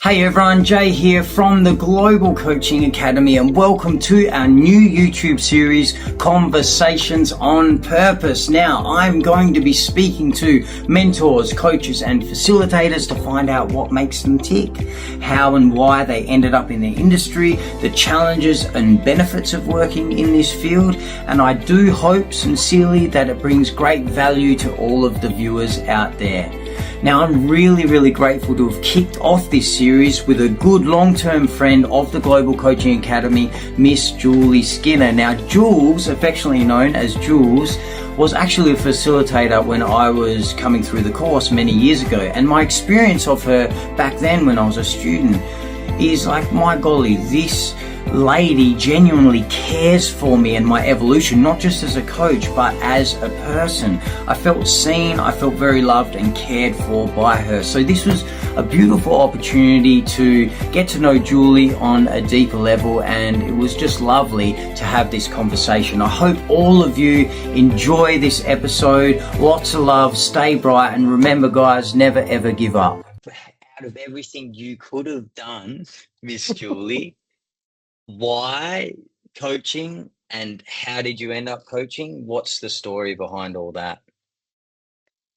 Hey everyone, Jay here from the Global Coaching Academy, and welcome to our new YouTube series, Conversations on Purpose. Now, I'm going to be speaking to mentors, coaches and facilitators to find out what makes them tick, how and why they ended up in the industry, the challenges and benefits of working in this field, and I do hope sincerely that it brings great value to all of the viewers out there. Now, I'm really grateful to have kicked off this series with a good long-term friend of the Global Coaching Academy, Miss Julie Skinner. Now, Jules, affectionately known as Jules, was actually a facilitator when I was coming through the course many years ago. And my experience of her back then when I was a student is like, my golly, this lady genuinely cares for me and my evolution, not just as a coach, but as a person. I felt seen, I felt very loved and cared for by her. So this was a beautiful opportunity to get to know Julie on a deeper level, and it was just lovely to have this conversation. I hope all of you enjoy this episode. Lots of love, stay bright, and remember guys, never ever give up. Out of everything you could have done, Miss Julie, why coaching and how did you end up coaching? What's the story behind all that?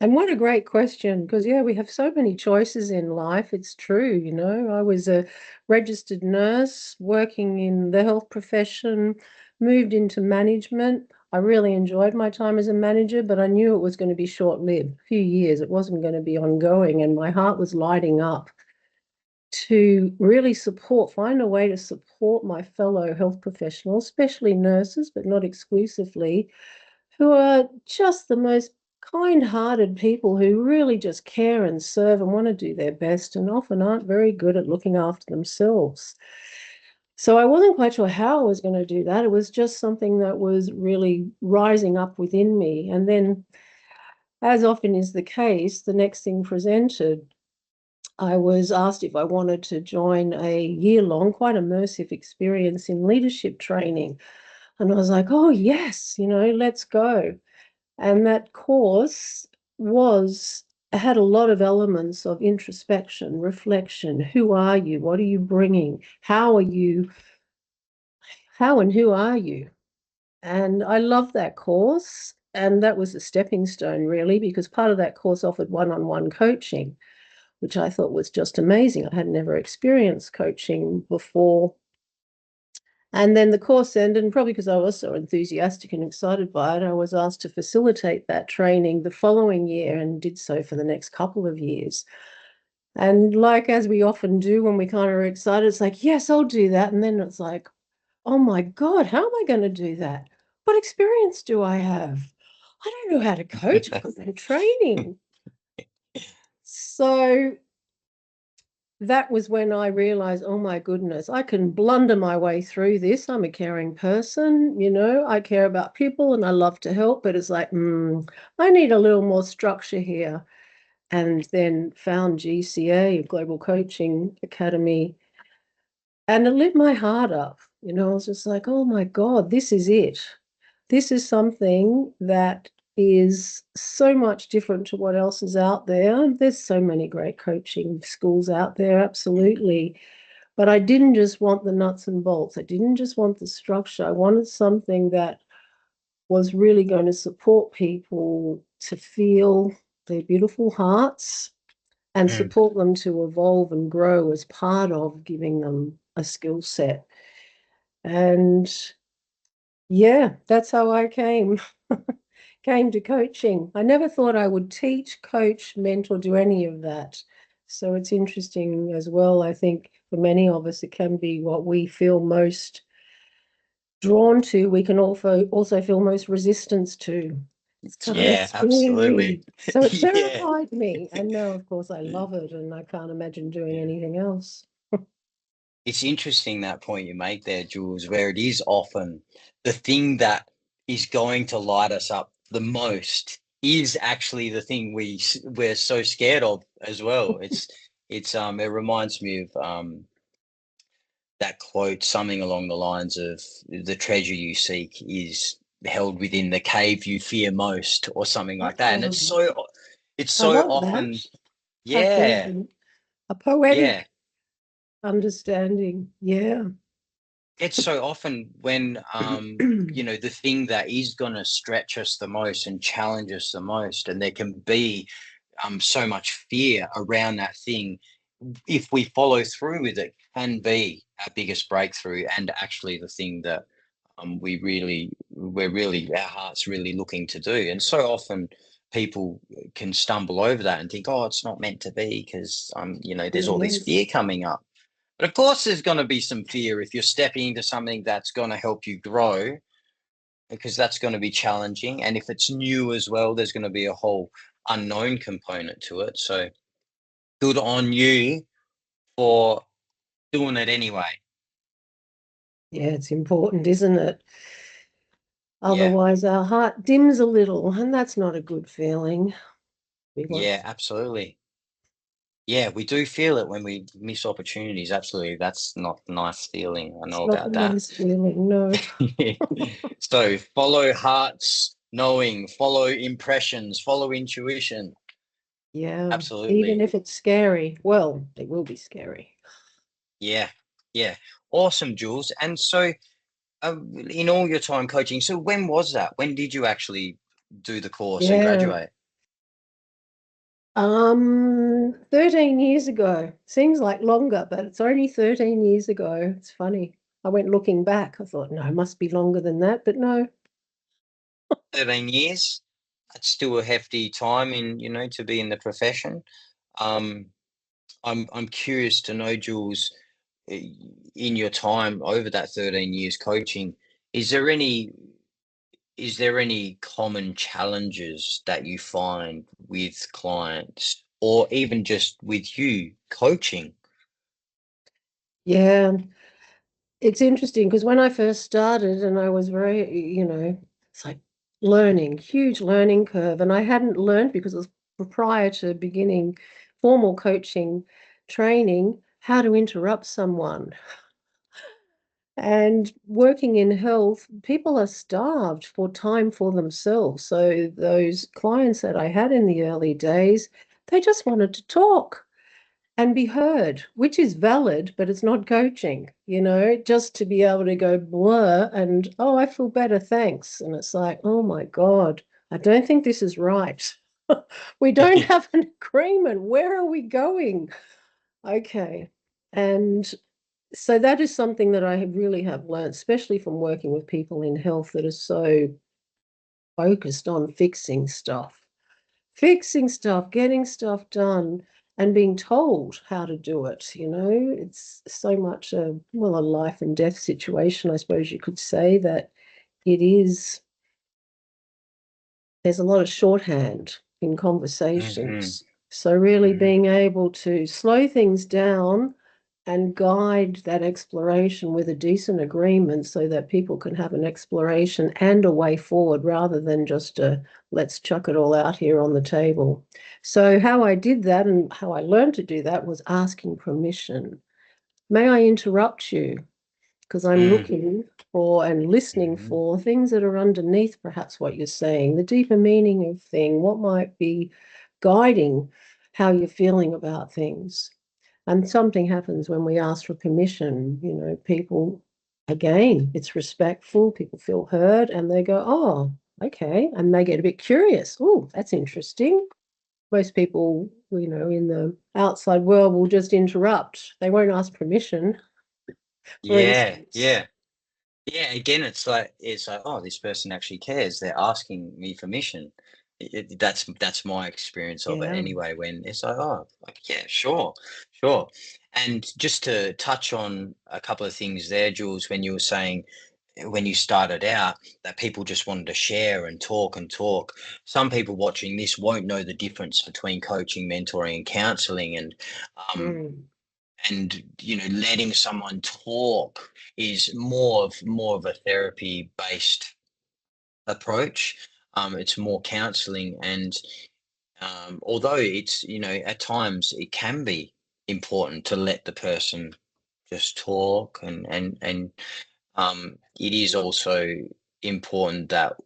And what a great question, because we have so many choices in life. It's true, I was a registered nurse working in the health profession, moved into management. I really enjoyed my time as a manager, but I knew it was going to be short-lived, a few years. It wasn't going to be ongoing, and my heart was lighting up to really find a way to support my fellow health professionals, especially nurses, but not exclusively, who are just the most kind-hearted people who really just care and serve and want to do their best and often aren't very good at looking after themselves. So I wasn't quite sure how I was going to do that. It was just something that was really rising up within me. And then, as often is the case, the next thing presented. I was asked if I wanted to join a year-long, quite immersive experience in leadership training. And I was like, oh, yes, let's go. And that course had a lot of elements of introspection, reflection. Who are you? What are you bringing? How and who are you? And I love that course. And that was a stepping stone, really, because part of that course offered one-on-one coaching, which I thought was just amazing. I had never experienced coaching before. And then the course ended, and probably because I was so enthusiastic and excited by it, I was asked to facilitate that training the following year and did so for the next couple of years. And like as we often do when we kind of are excited, it's like, yes, I'll do that. And then it's like, oh my God, how am I going to do that? What experience do I have? I don't know how to coach. I've got no training. So that was when I realized, oh my goodness, I can blunder my way through this. I'm a caring person, I care about people and I love to help, but it's like, I need a little more structure here. And then found GCA, Global Coaching Academy, and it lit my heart up. I was just like, oh my God, this is it. This is something that is so much different to what else is out there. There's so many great coaching schools out there, absolutely. But I didn't just want the nuts and bolts. I didn't just want the structure. I wanted something that was really going to support people to feel their beautiful hearts and support them to evolve and grow as part of giving them a skill set. And that's how I came to coaching. I never thought I would teach, coach, mentor, do any of that. So it's interesting as well. I think for many of us, it can be what we feel most drawn to. We can also feel most resistance to. It's kind of Absolutely. So it terrified me. And now, of course, I love it and I can't imagine doing anything else. It's interesting that point you make there, Jules, where it is often the thing that is going to light us up the most is actually the thing we're so scared of as well. It reminds me of that quote, something along the lines of the treasure you seek is held within the cave you fear most, or something like that. And it's so often, A poetic understanding. Yeah. It's so often when the thing that is going to stretch us the most and challenge us the most, and there can be so much fear around that thing, if we follow through with it, can be our biggest breakthrough, and actually the thing that our heart's really looking to do. And so often people can stumble over that and think, oh, it's not meant to be because there's all this Yes. fear coming up. But of course, there's going to be some fear if you're stepping into something that's going to help you grow, because that's going to be challenging. And if it's new as well, there's going to be a whole unknown component to it. So good on you for doing it anyway. Yeah, it's important, isn't it? Yeah, Otherwise, our heart dims a little, and that's not a good feeling. We want yeah, absolutely. Yeah, we do feel it when we miss opportunities. Absolutely. That's not a nice feeling. I it's know not a about that. nice feeling, no. So follow hearts, knowing, follow impressions, follow intuition. Yeah, even Absolutely. if it's scary. Well, it will be scary. Yeah. Yeah. Awesome, Jules. And so, in all your time coaching, so when was that? When did you actually do the course and Yeah. graduate? 13 years ago. Seems like longer, but it's only 13 years ago. It's funny. I went looking back. I thought, no, it must be longer than that, but no. 13 years. That's still a hefty time to be in the profession. Um, I'm curious to know, Jules, in your time over that 13 years coaching, is there any common challenges that you find with clients, or even just with you coaching? Yeah, it's interesting because when I first started and I was very, it's like learning, huge learning curve. And I hadn't learned because it was prior to beginning formal coaching training how to interrupt someone. And working in health, people are starved for time for themselves. So those clients that I had in the early days, they just wanted to talk and be heard, which is valid, but it's not coaching, just to be able to go blur and, oh, I feel better, thanks. And it's like, oh my God, I don't think this is right. We don't have an agreement. Where are we going? Okay. And so that is something that I really have learned, especially from working with people in health that are so focused on fixing stuff, getting stuff done, and being told how to do it. It's so much a life and death situation, I suppose you could say, that it is. There's a lot of shorthand in Hmm. conversations. So really Hmm. being able to slow things down and guide that exploration with a decent agreement so that people can have an exploration and a way forward rather than just a let's chuck it all out here on the table. So how I did that and how I learned to do that was asking permission. May I interrupt you? Because I'm Mm. looking for and listening Hmm. for things that are underneath perhaps what you're saying, the deeper meaning of thing, what might be guiding how you're feeling about things. And something happens when we ask for permission, people, again, it's respectful, people feel heard and they go, oh, okay. And they get a bit curious. Oh, that's interesting. Most people, in the outside world will just interrupt. They won't ask permission, for Yeah, instance. yeah. Yeah, again, it's like, oh, this person actually cares. They're asking me permission. That's my experience of it Yeah. anyway. When it's like, yeah, sure, sure. And just to touch on a couple of things there, Jules, when you were saying when you started out that people just wanted to share and talk and talk. Some people watching this won't know the difference between coaching, mentoring, and counseling, um, Mm. and letting someone talk is more of a therapy based approach. It's more counseling, and although it's at times it can be important to let the person just talk, and it is also important that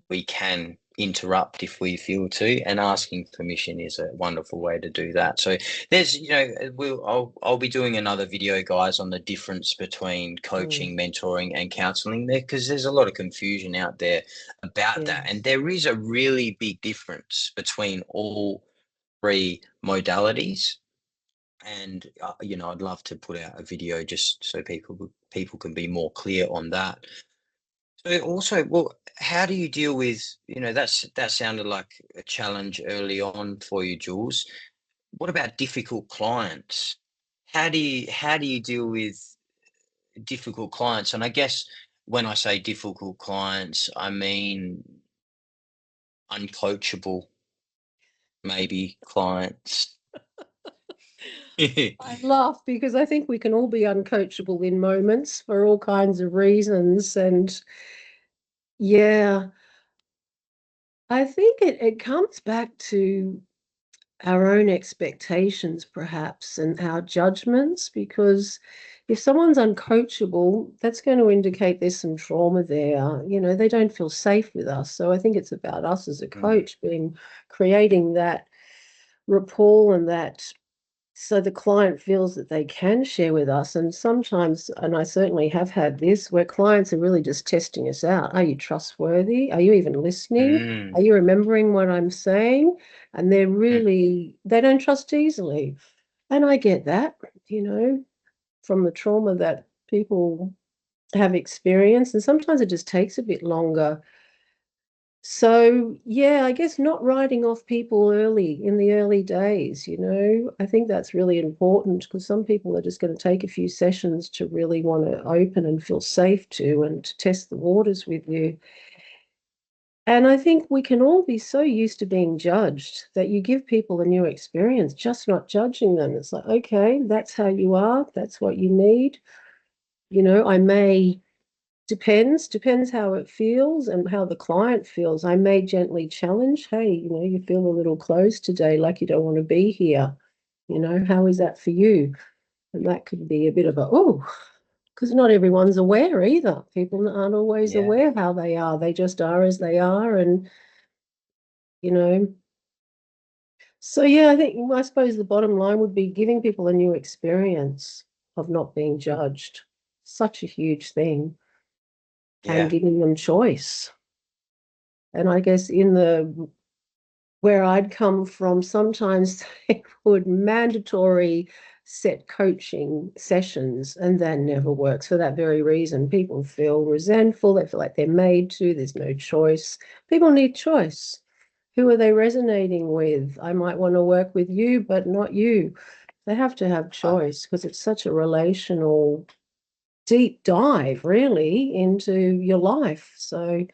we can interrupt if we feel to, and asking permission is a wonderful way to do that. So there's, I'll be doing another video, guys, on the difference between Mm, coaching, mentoring, and counseling there, because there's a lot of confusion out there about that, and yes. there is a really big difference between all three modalities. And I'd love to put out a video just so people can be more clear on that. So also, well, how do you deal with, that sounded like a challenge early on for you, Jules. What about difficult clients? How do you deal with difficult clients? And I guess when I say difficult clients, I mean uncoachable, maybe clients. I laugh because I think we can all be uncoachable in moments for all kinds of reasons. And yeah, I think it comes back to our own expectations, perhaps, and our judgments, because if someone's uncoachable, that's going to indicate there's some trauma there. They don't feel safe with us. So I think it's about us as a Mm, coach creating that rapport and that so the client feels that they can share with us. And sometimes, and I certainly have had this, where clients are really just testing us out. Are you trustworthy? Are you even listening? mm, Are you remembering what I'm saying? And mm. they don't trust easily. And I get that, you know, from the trauma that people have experienced. And sometimes it just takes a bit longer. So, yeah, I guess not writing off people early in the early days, I think that's really important because some people are just going to take a few sessions to really want to open and feel safe to and to test the waters with you. And I think we can all be so used to being judged that you give people a new experience, just not judging them. It's like, okay, that's how you are, that's what you need. I may depends how it feels and how the client feels. I may gently challenge, hey, you feel a little closed today, like you don't want to be here. How is that for you? And that could be a bit of a, oh, because not everyone's aware either. People aren't always Yeah, aware how they are. They just are as they are. And, you know, so yeah, I suppose the bottom line would be giving people a new experience of not being judged. Such a huge thing. And yeah, giving them choice. And I guess in the where I'd come from, sometimes they would mandatory set coaching sessions, and that never works for that very reason. People feel resentful, they feel like they're made to, there's no choice. People need choice. Who are they resonating with? I might want to work with you, but not you. They have to have uh, choice because it's such a relational deep dive, really, into your life. So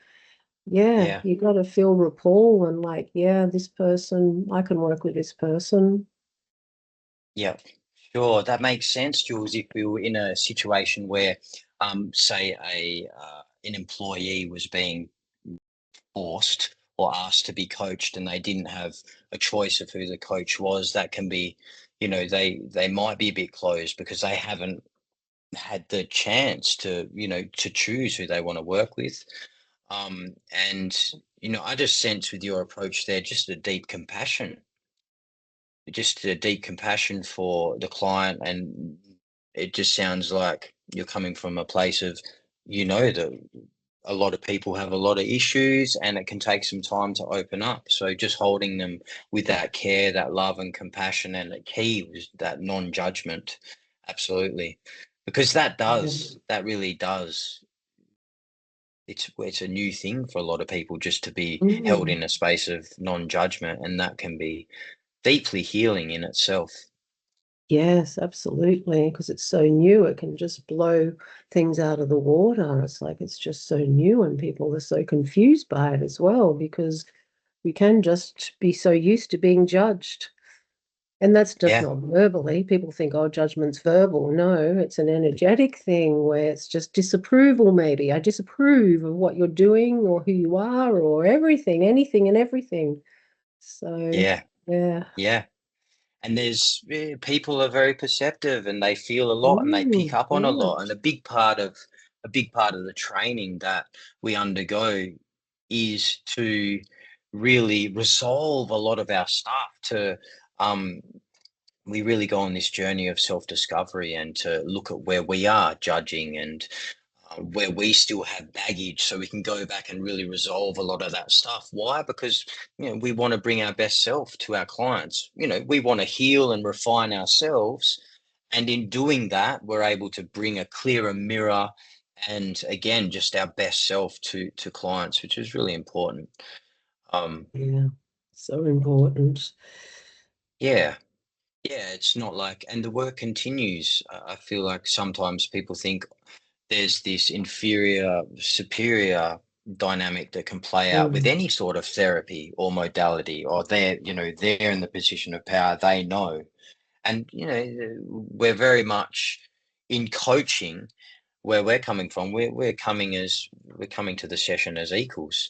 yeah, yeah, you got to feel rapport and like, yeah, this person, I can work with this person. yeah. Sure, that makes sense, Jules. If we were in a situation where, say, an employee was being forced or asked to be coached, and they didn't have a choice of who the coach was, that can be, they might be a bit closed because they haven't had the chance to choose who they want to work with. And I just sense with your approach there just a deep compassion for the client, and it just sounds like you're coming from a place of that a lot of people have a lot of issues and it can take some time to open up. So just holding them with that care, that love and compassion, and the key was that non-judgment. Absolutely. Because Yeah. that really does, it's a new thing for a lot of people just to be held Mm, in a space of non-judgment, and that can be deeply healing in itself. yes, absolutely. Because it's so new, it can just blow things out of the water. It's like it's just so new, and people are so confused by it as well, because we can just be so used to being judged. And that's just Yeah, not verbally. People think, oh, judgment's verbal. No, it's an energetic thing where it's just disapproval, maybe. I disapprove of what you're doing or who you are or everything, anything and everything. So, yeah, yeah. yeah. And people are very perceptive, and they feel a lot, and they pick up on a lot. And Yes. a big part of the training that we undergo is to really resolve a lot of our stuff to we really go on this journey of self-discovery and to look at where we are judging and where we still have baggage, so we can go back and really resolve a lot of that stuff. Why? Because we want to bring our best self to our clients. We want to heal and refine ourselves, and in doing that, we're able to bring a clearer mirror and again just our best self to clients, which is really important. Yeah, so important. Yeah. Yeah, it's not like, and the work continues. I feel like sometimes people think there's this inferior, superior dynamic that can play out with Mm. any sort of therapy or modality, or they're in the position of power, they know. And, we're very much in coaching where we're coming from. We're coming to the session as equals,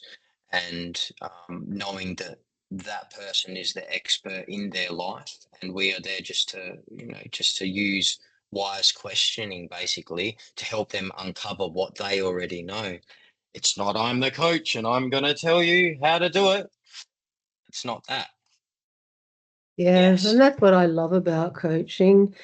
and knowing that that person is the expert in their life, and we are there just to use wise questioning basically to help them uncover what they already know. It's not I'm the coach and I'm going to tell you how to do it. It's not that. Yeah, and Yes. that's what I love about coaching.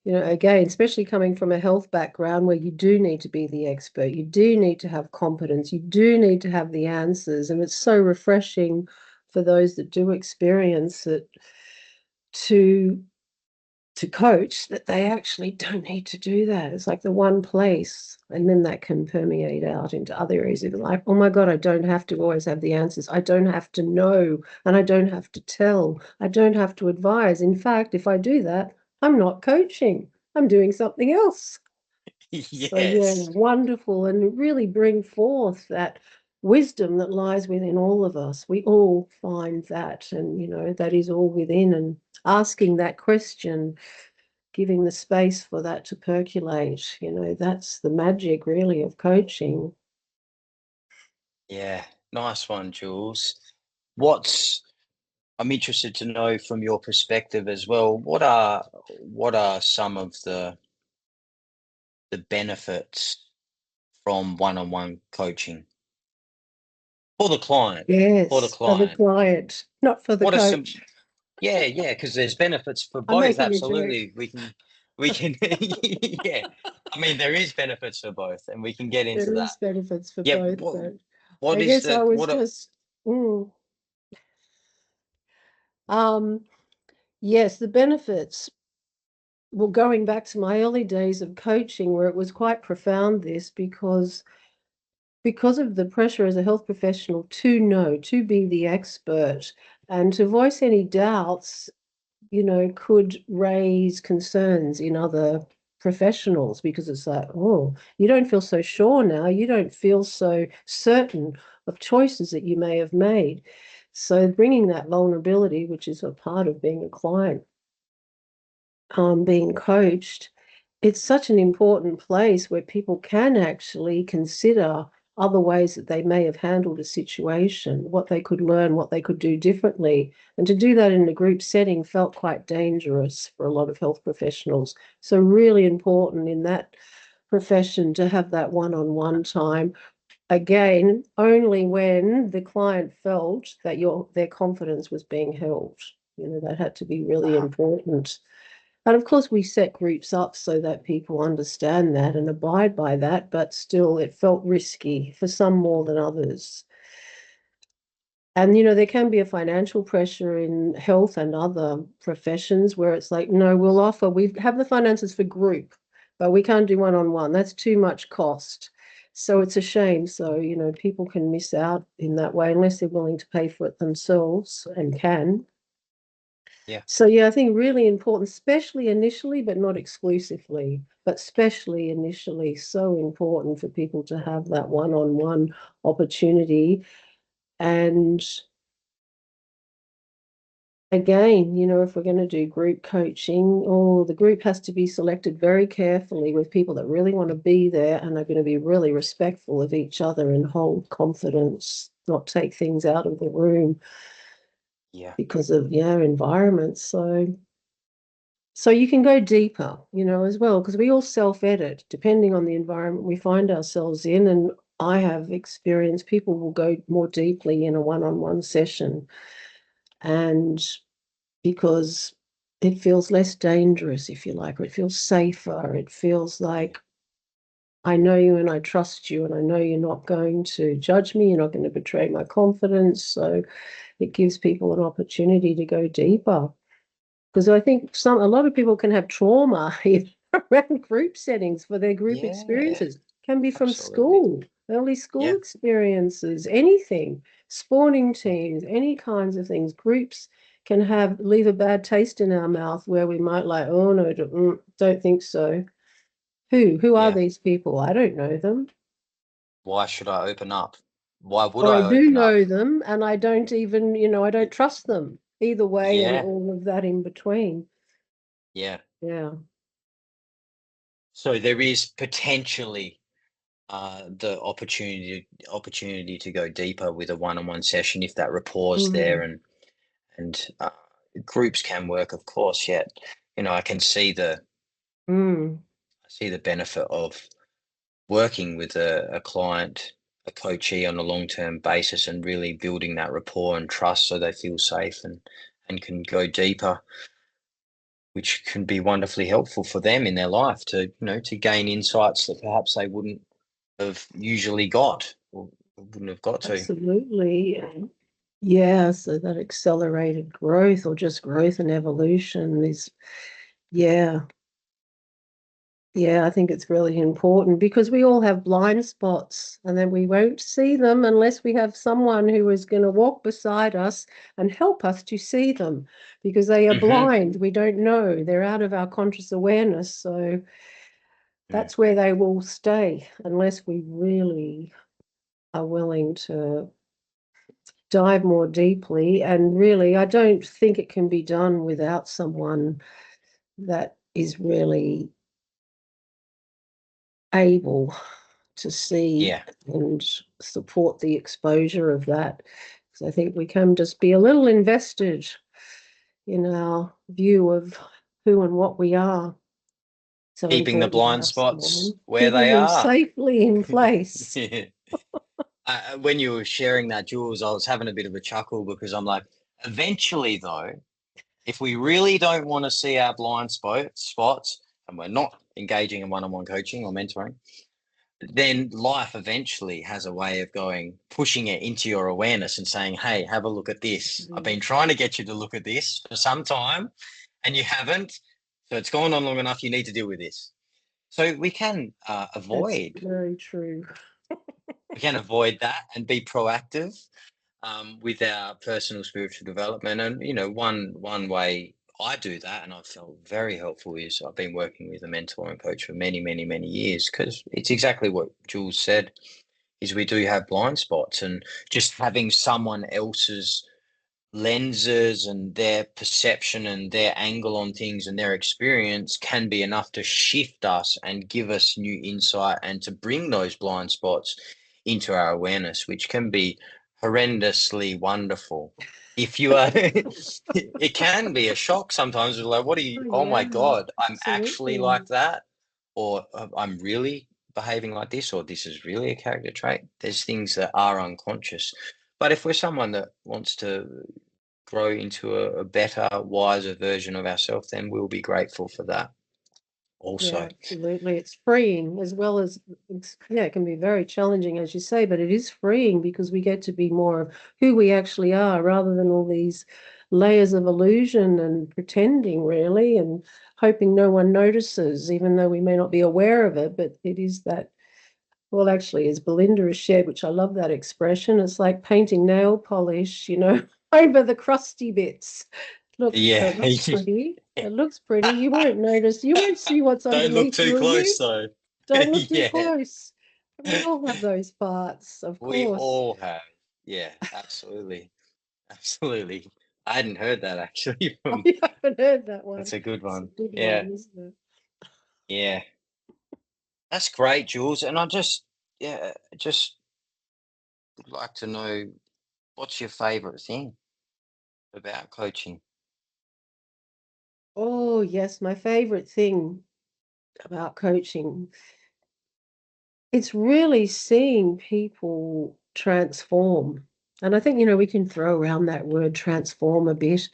Again, especially coming from a health background where you do need to be the expert, you do need to have competence, you do need to have the answers. And it's so refreshing for those that do experience it to to coach that they actually don't need to do that. It's like the one place, and then that can permeate out into other areas of life. Oh my God, I don't have to always have the answers. I don't have to know, and I don't have to tell. I don't have to advise. In fact, if I do that, I'm not coaching. I'm doing something else. So yeah, Yes. wonderful, and really bring forth that wisdom that lies within all of us. We all find that, and that is all within, and asking that question, giving the space for that to percolate, that's the magic really of coaching. Yeah. Nice one, Jules. What's I'm interested to know from your perspective as well, what are some of the benefits from one-on-one coaching for the client? For the Yes, for the client. client, not for the What are some coach. Yeah, yeah, because there's benefits for I'm both, making a joke. absolutely. We can yeah. I mean, there is benefits for both, and we can get into There that. is benefits for Yeah, both, but what I is guess I the was what a just um yes, the benefits. Well, going back to my early days of coaching, where it was quite profound, this because of the pressure as a health professional to know, to be the expert, and to voice any doubts, could raise concerns in other professionals, because it's like, oh, you don't feel so sure now, you don't feel so certain of choices that you may have made. So bringing that vulnerability, which is a part of being a client, being coached, it's such an important place where people can actually consider other ways that they may have handled a situation, what they could learn, what they could do differently. And to do that in a group setting felt quite dangerous for a lot of health professionals. So really important in that profession to have that one-on-one time. Again, only when the client felt that their confidence was being held. That had to be really uh, important. And of course, we set groups up so that people understand that and abide by that, but still, it felt risky for some more than others. And, there can be a financial pressure in health and other professions where it's like, no, we have the finances for group, but we can't do one-on-one. That's too much cost. So it's a shame. So, people can miss out in that way unless they're willing to pay for it themselves and can. yeah. So yeah, I think really important, especially initially, but not exclusively, but especially initially, so important for people to have that one-on-one opportunity. And again, if we're going to do group coaching, the group has to be selected very carefully with people that really want to be there and are going to be really respectful of each other and hold confidence, not take things out of the room Yeah. because of, environment. So you can go deeper, as well, because we all self-edit depending on the environment we find ourselves in. And I have experienced people will go more deeply in a one-on-one session, and because it feels less dangerous, if you like, or it feels safer. It feels like I know you and I trust you, and I know you're not going to judge me, you're not going to betray my confidence. So it gives people an opportunity to go deeper. Because I think a lot of people can have trauma around group settings for their group Yeah, experiences. Can be from absolutely. school, early school Yeah, experiences, anything, sporting teams, any kinds of things. Groups can leave a bad taste in our mouth where we might like, oh no, don't think so. Who are yeah. these people? I don't know them. Why should I open up? Why would Or I I do open up? know them and I don't even, I don't trust them either way, and Yeah, all of that in between. yeah. Yeah. So there is potentially the opportunity to go deeper with a one-on-one session if that rapport's there, Mm, and groups can work, of course. Yet, I can mm, see the benefit of working with a client, a coachee on a long-term basis, and really building that rapport and trust so they feel safe and can go deeper, which can be wonderfully helpful for them in their life to gain insights that perhaps they wouldn't have usually got or wouldn't have got to. absolutely. Yeah, so that accelerated growth or just growth and evolution is, yeah, yeah, I think it's really important because we all have blind spots and then we won't see them unless we have someone who is going to walk beside us and help us to see them because they are Hmm. blind. We don't know. They're out of our conscious awareness. So Mm. that's where they will stay unless we really are willing to dive more deeply. And really, I don't think it can be done without someone that is really able to see Yeah, and support the exposure of that. So I think we can just be a little invested in our view of who and what we are. So keeping the important to blind have spots someone, where keeping they them are. safely in place. Yeah. When you were sharing that, Jules, I was having a bit of a chuckle because I'm like, eventually, though, if we really don't want to see our blind spots and we're not engaging in one-on-one coaching or mentoring, then life eventually has a way of pushing it into your awareness and saying, hey, have a look at this. I've Mm, been trying to get you to look at this for some time and you haven't. So it's gone on long enough. You need to deal with this. So that's very true. we can avoid that and be proactive with our personal spiritual development. And one way I do that, and I've felt very helpful, is I've been working with a mentor and coach for many, many, many years because it's exactly what Jules said. Is we do have blind spots, and just having someone else's lenses and their perception and their angle on things and their experience can be enough to shift us and give us new insight and to bring those blind spots into our awareness, which can be horrendously wonderful. If you are, it can be a shock sometimes. We're like, what are you? Oh, Oh my yeah, God, I'm actually absolutely. like that, or I'm really behaving like this, or this is really a character trait. There's things that are unconscious. But if we're someone that wants to grow into a better, wiser version of ourselves, then we'll be grateful for that Yeah, also. absolutely. It's freeing as well as yeah, it can be very challenging, as you say, but it is freeing because we get to be more of who we actually are rather than all these layers of illusion and pretending, really, and hoping no one notices, even though we may not be aware of it. But it is that, well, actually, as Belinda has shared, which I love that expression, it's like painting nail polish, over the crusty bits. Yeah. It looks pretty. It looks pretty. You won't notice. You won't see what's Don't look underneath, too will close you? though. Don't look too Yeah. close. We all have those parts, of We course. all have. Yeah, absolutely. Absolutely. I hadn't heard that actually Oh, from you haven't heard that that's one. a good It's a one. good Yeah. one, isn't it? Yeah. That's great, Jules. And just would like to know what's your favorite thing about coaching? Oh, yes, my favorite thing about coaching. it's really seeing people transform. And I think, we can throw around that word transform a bit,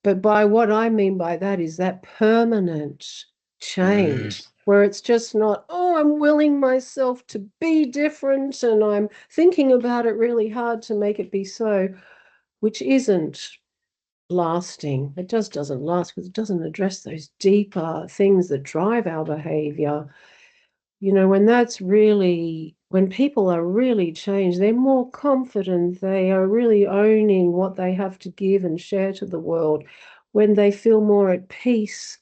but by what I mean by that is that permanent Mm, change where it's just not, oh, I'm willing myself to be different and I'm thinking about it really hard to make it be so, which isn't lasting. It just doesn't last because it doesn't address those deeper things that drive our behavior. When that's really, when people are really changed, they're more confident, they are really owning what they have to give and share to the world, when they feel more at peace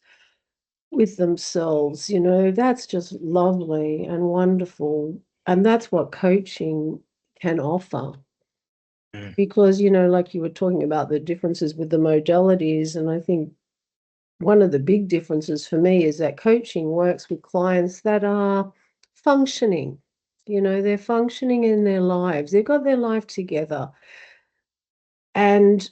with themselves, that's just lovely and wonderful. And that's what coaching can offer. mm, Because, like you were talking about the differences with the modalities, and I think one of the big differences for me is that coaching works with clients that are functioning. They're functioning in their lives. They've got their life together and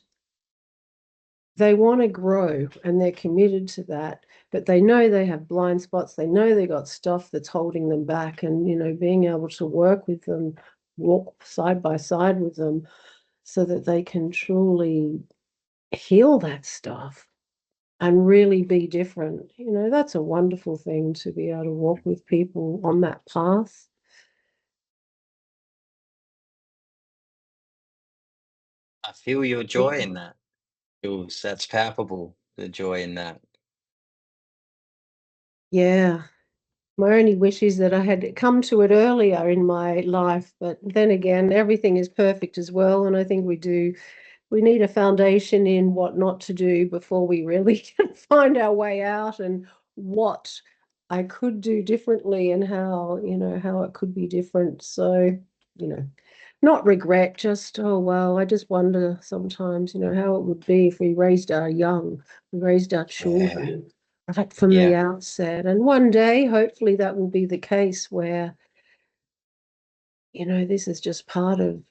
they want to grow and they're committed to that. But they know they have blind spots. They know they got stuff that's holding them back. And, being able to work with them, walk side by side with them so that they can truly heal that stuff and really be different. That's a wonderful thing to be able to walk with people on that path. I feel your joy Yeah. in that, Jules. That's palpable, the joy in that. Yeah. My only wish is that I had come to it earlier in my life, but then again, everything is perfect as well. And I think we need a foundation in what not to do before we really can find our way out and what I could do differently and how it could be different. So, you know, not regret, just, oh, well, I just wonder sometimes, how it would be if we raised our young, we raised our Yeah, children right from the yeah, outset. And one day, hopefully, that will be the case where, this is just part of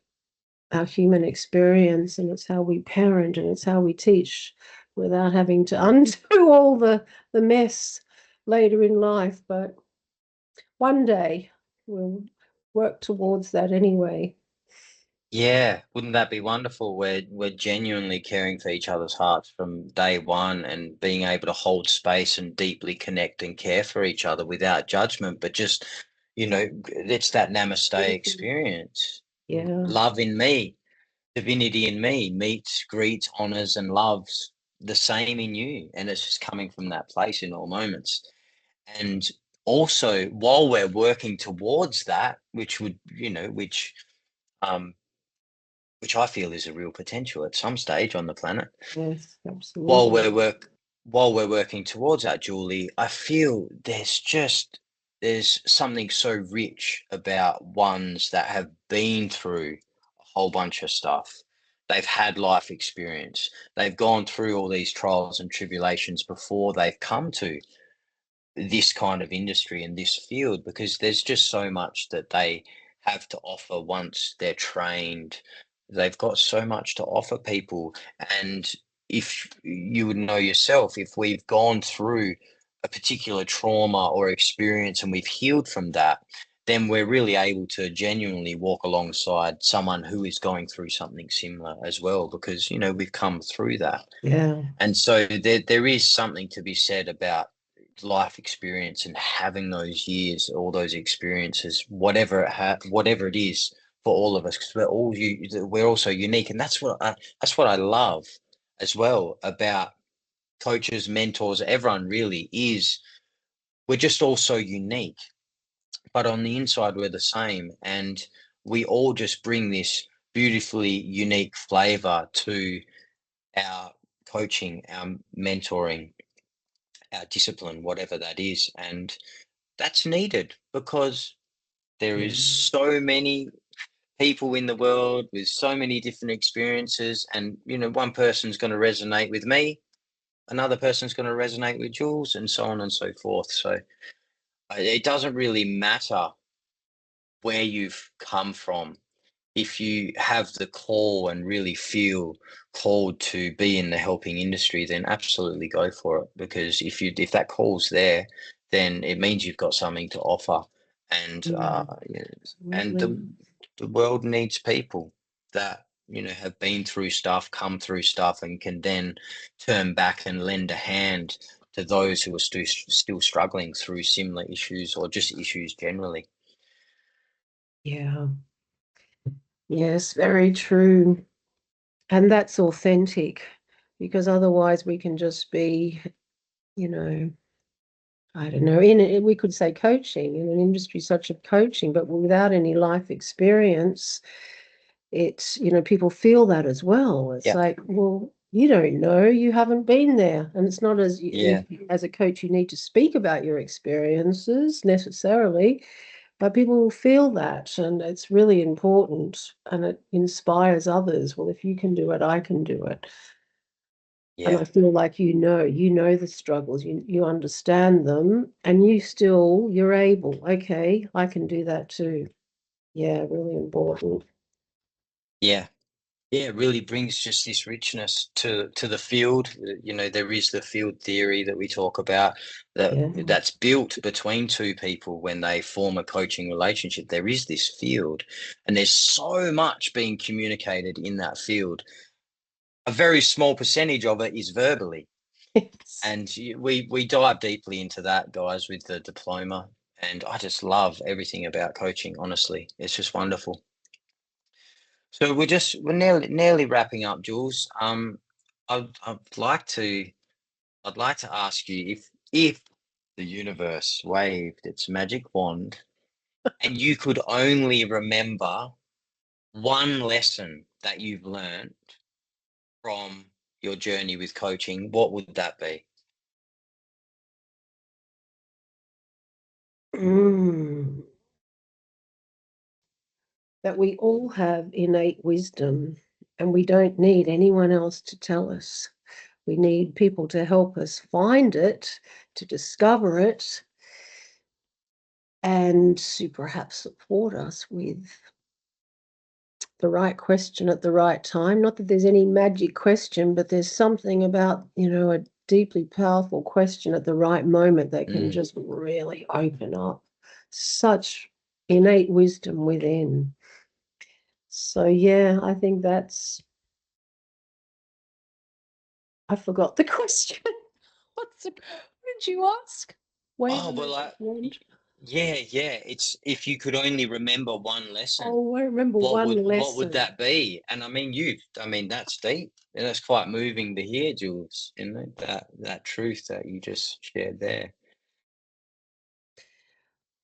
our human experience and it's how we parent and it's how we teach without having to undo all the mess later in life. But one day we'll work towards that anyway. yeah. Wouldn't that be wonderful? We're genuinely caring for each other's hearts from day one and being able to hold space and deeply connect and care for each other without judgment, but just, it's that namaste Beautiful. experience. Yeah, Love in me, divinity in me meets, greets, honors, and loves the same in you. And it's just coming from that place in all moments. And also, while we're working towards that, which would, um, which I feel is a real potential at some stage on the planet, yes, while absolutely. we're work while we're working towards that, Julie, I feel there's something so rich about ones that have been through a whole bunch of stuff. They've had life experience. They've gone through all these trials and tribulations before they've come to this kind of industry and this field, because there's just so much that they have to offer once they're trained. They've got so much to offer people. And if you would know yourself, if we've gone through a particular trauma or experience and we've healed from that, then we're really able to genuinely walk alongside someone who is going through something similar as well, because we've come through that. Yeah, And so there is something to be said about life experience and having those years, all those experiences, whatever it is for all of us, because we're also unique, and that's what I love as well about coaches, mentors, everyone really is. We're just all so unique, but on the inside we're the same, and we all just bring this beautifully unique flavor to our coaching, our mentoring, our discipline, whatever that is. And that's needed because there yeah, is so many people in the world with so many different experiences. And, one person's going to resonate with me, another person's going to resonate with Jules, and so on and so forth. So it doesn't really matter where you've come from. If you have the call and really feel called to be in the helping industry, then absolutely go for it. Because if that call's there, then it means you've got something to offer. and Mm, yeah, and absolutely. the world needs people that have been through stuff, come through stuff, and can then turn back and lend a hand to those who are still struggling through similar issues or just issues generally. Yeah. Yes, very true. And that's authentic, because otherwise we can just be, you know, I don't know, we could say coaching in an industry such as coaching, but without any life experience, it's, people feel that as well. It's Yeah, like, well, you don't know, you haven't been there. And it's not as yeah, if as a coach you need to speak about your experiences necessarily, but people will feel that, and it's really important, and it inspires others. Well, if you can do it, I can do it. And I yeah, feel like you know the struggles, you understand them, and you're able, okay, I can do that too. Yeah, really important. yeah. Yeah, it really brings just this richness to the field. There is the field theory that we talk about Yeah. that's built between two people when they form a coaching relationship. There is this field, and there's so much being communicated in that field. A very small percentage of it is verbally, Yes. and we dive deeply into that, guys, with the diploma. And I just love everything about coaching. Honestly, it's just wonderful. So we're nearly wrapping up, Jules. I'd like to ask you if the universe waved its magic wand and you could only remember one lesson that you've learned from your journey with coaching, what would that be? Mm. That we all have innate wisdom, and we don't need anyone else to tell us. We need people to help us find it, to discover it, and to perhaps support us with the right question at the right time. Not that there's any magic question, but there's something about, a deeply powerful question at the right moment that can Mm, just really open up such innate wisdom within. So yeah, I think I forgot the question. What did you ask? Wave Oh, a well, magic wand. yeah, yeah. It's if you could only remember one lesson, Oh, I remember one what would lesson. that be? And I mean, that's deep. And that's quite moving to hear, Jules, that truth that you just shared there.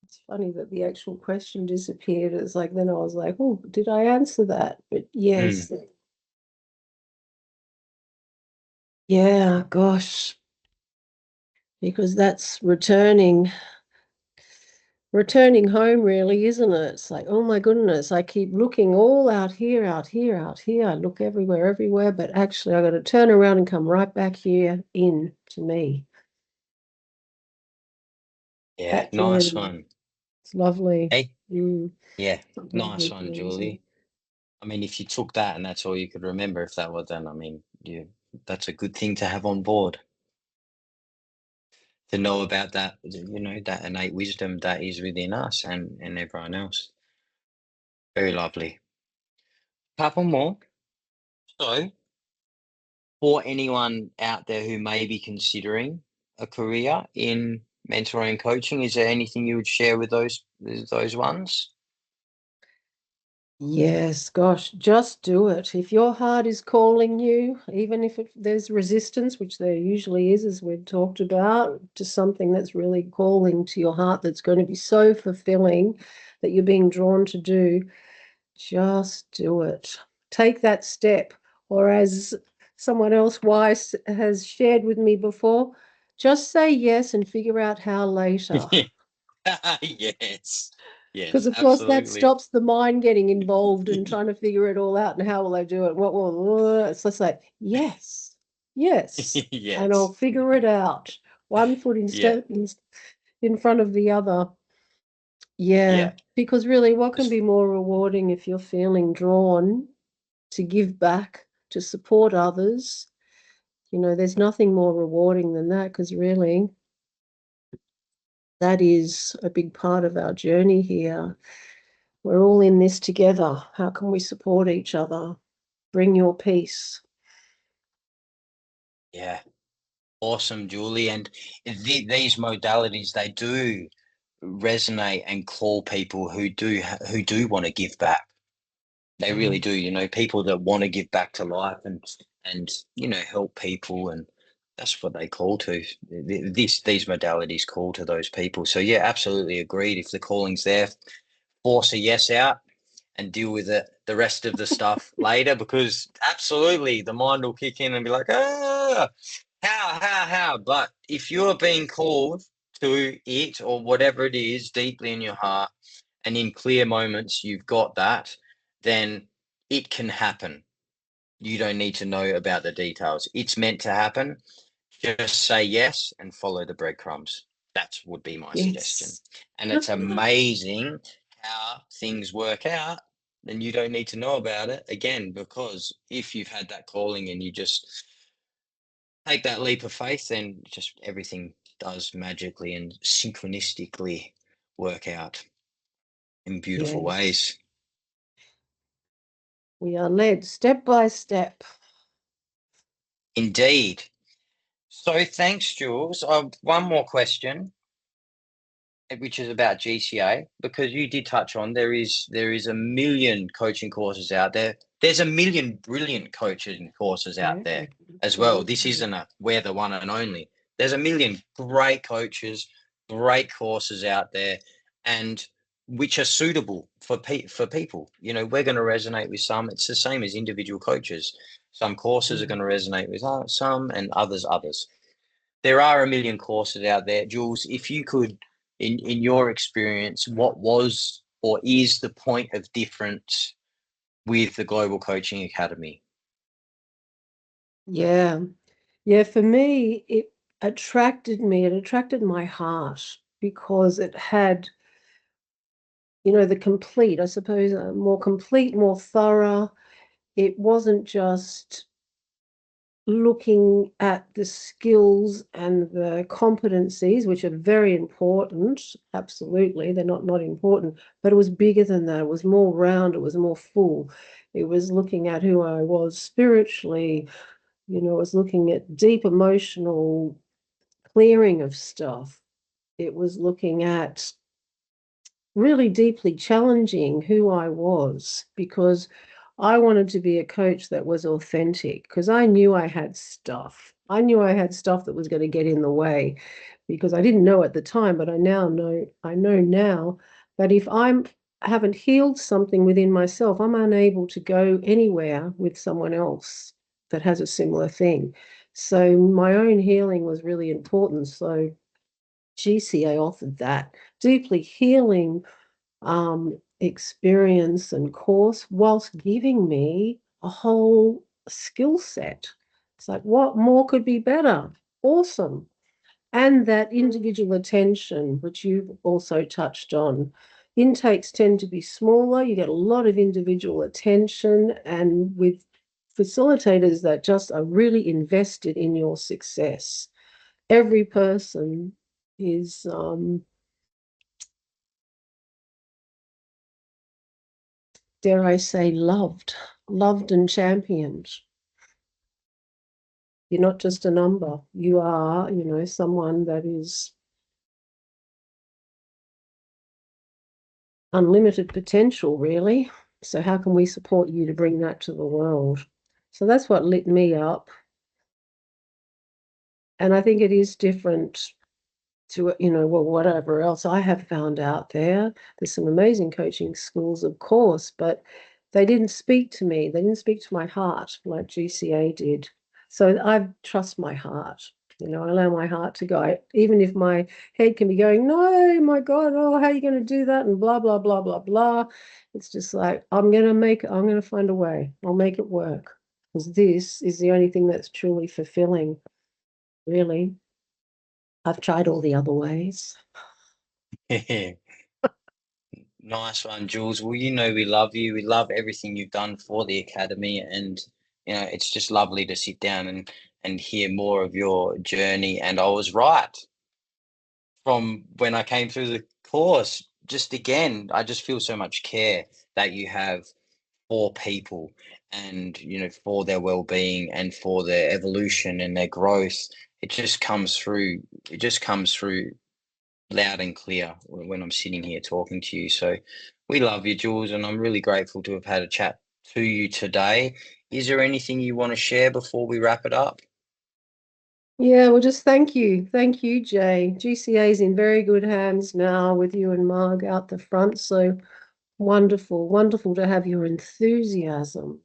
It's funny that the actual question disappeared. It's like then I was like, oh, did I answer that? But Mm. yes, yeah, gosh, because that's returning home, really, isn't it? It's like, oh my goodness, I keep looking all out here, out here, out here. I look everywhere, everywhere, but actually I got to turn around and come right back here in to me, Yeah, back to nice me. one. It's lovely. Hey, Mm, yeah, nice lovely, one, amazing. Julie. I mean, if you took that and that's all you could remember, if that was then, I mean, that's a good thing to have on board to know about that, that innate wisdom that is within us and everyone else. Very lovely. Couple more. So, for anyone out there who may be considering a career in mentoring and coaching, is there anything you would share with those ones? Yes, gosh, just do it. If your heart is calling you, even if there's resistance, which there usually is, as we've talked about, to something that's really calling to your heart that's going to be so fulfilling that you're being drawn to do, just do it. Take that step. Or as someone else wise has shared with me before, just say yes and figure out how later. Yes. Because Yes, of course that absolutely. stops the mind getting involved and trying to figure it all out and how will I do it? What will it's just like, yes, yes, and I'll Yes. figure it out. One foot Yeah. in front of the other. Yeah, Yeah. because really, what can It's- be more rewarding if you're feeling drawn to give back, to support others? There's nothing more rewarding than that, because really, that is a big part of our journey here. We're all in this together. How can we support each other? Bring your peace. Yeah. Awesome, Julie. And these modalities, they do resonate and call people who do want to give back. They really do, you know, people that want to give back to life and you know, help people, and that's what they call to. These modalities call to those people. So yeah, absolutely agreed. If the calling's there, force a yes out and deal with the rest of the stuff later, because absolutely the mind will kick in and be like, how. But if you're being called to it or whatever it is deeply in your heart, and in clear moments you've got that, then it can happen. You don't need to know about the details. It's meant to happen. Just say yes and follow the breadcrumbs. That would be my suggestion. Yes. And it's amazing how things work out. Then you don't need to know about it again, because if you've had that calling and you just take that leap of faith, then just everything does magically and synchronistically work out in beautiful Yes. ways. We are led step by step. Indeed. So thanks, Jules. One more question, which is about GCA, because you did touch on there is a million coaching courses out there. There's a million brilliant coaching courses out Yeah, there as well. This absolutely. isn't a we're the one and only. There's a million great coaches, great courses out there, and which are suitable for people. You know, we're going to resonate with some. It's the same as individual coaches. Some courses are Mm. going to resonate with some, and others. There are a million courses out there. Jules, if you could, in your experience, what was or is the point of difference with the Global Coaching Academy? Yeah. Yeah, for me, it attracted me, it attracted my heart because it had, the complete, I suppose, more complete, more thorough. It wasn't just looking at the skills and the competencies, which are very important. Absolutely, they're not important, but it was bigger than that. It was more round, it was more full. It was looking at who I was spiritually, it was looking at deep emotional clearing of stuff. It was looking at really deeply challenging who I was, because I wanted to be a coach that was authentic, because I knew I had stuff. I knew I had stuff that was going to get in the way, because I didn't know at the time, but I know now that if I haven't healed something within myself, I'm unable to go anywhere with someone else that has a similar thing. So my own healing was really important. So GCA offered that deeply healing experience and course, whilst giving me a whole skill set. It's like, what more could be better? Awesome. And that individual attention, which you've also touched on. Intakes tend to be smaller, you get a lot of individual attention, and with facilitators that just are really invested in your success. Every person is dare I say, loved and championed. You're not just a number. You are, someone that is unlimited potential, really. So how can we support you to bring that to the world? So that's what lit me up. And I think it is different to, well, whatever else I have found out there. There's some amazing coaching schools, of course, but they didn't speak to me. They didn't speak to my heart like GCA did. So I trust my heart. I allow my heart to go, even if my head can be going, no, my God, oh, how are you going to do that? And blah, blah, blah, blah, blah. It's just like, I'm going to find a way. I'll make it work, because this is the only thing that's truly fulfilling, really. I've tried all the other ways. Nice one, Jules. Well, you know we love you. We love everything you've done for the academy, and you know it's just lovely to sit down and hear more of your journey. And I was right. from when I came through the course. Just again, I just feel so much care that you have for people, and for their well-being and for their evolution and their growth. It just comes through loud and clear when I'm sitting here talking to you. So we love you, Jules, and I'm really grateful to have had a chat to you today. Is there anything you want to share before we wrap it up? Yeah, well, just thank you. Thank you, Jay. GCA is in very good hands now with you and Marg out the front. So wonderful, wonderful to have your enthusiasm,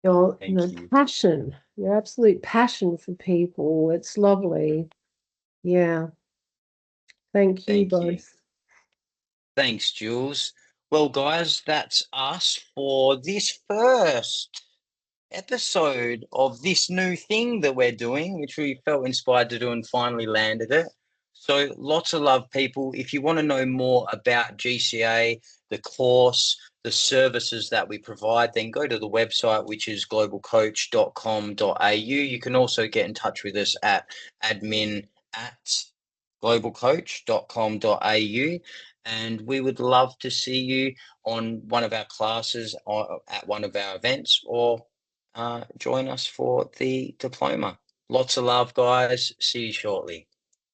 your Thank you. passion, your absolute passion for people. It's lovely. Yeah. Thank you Thank you. both. Thanks, Jules. Well, guys, that's us for this first episode of this new thing that we're doing, which we felt inspired to do and finally landed it. So lots of love, people. If you want to know more about GCA, the course, the services that we provide, then go to the website, which is globalcoach.com.au. You can also get in touch with us at admin@globalcoach.com.au. And we would love to see you on one of our classes or at one of our events, or join us for the diploma. Lots of love, guys. See you shortly.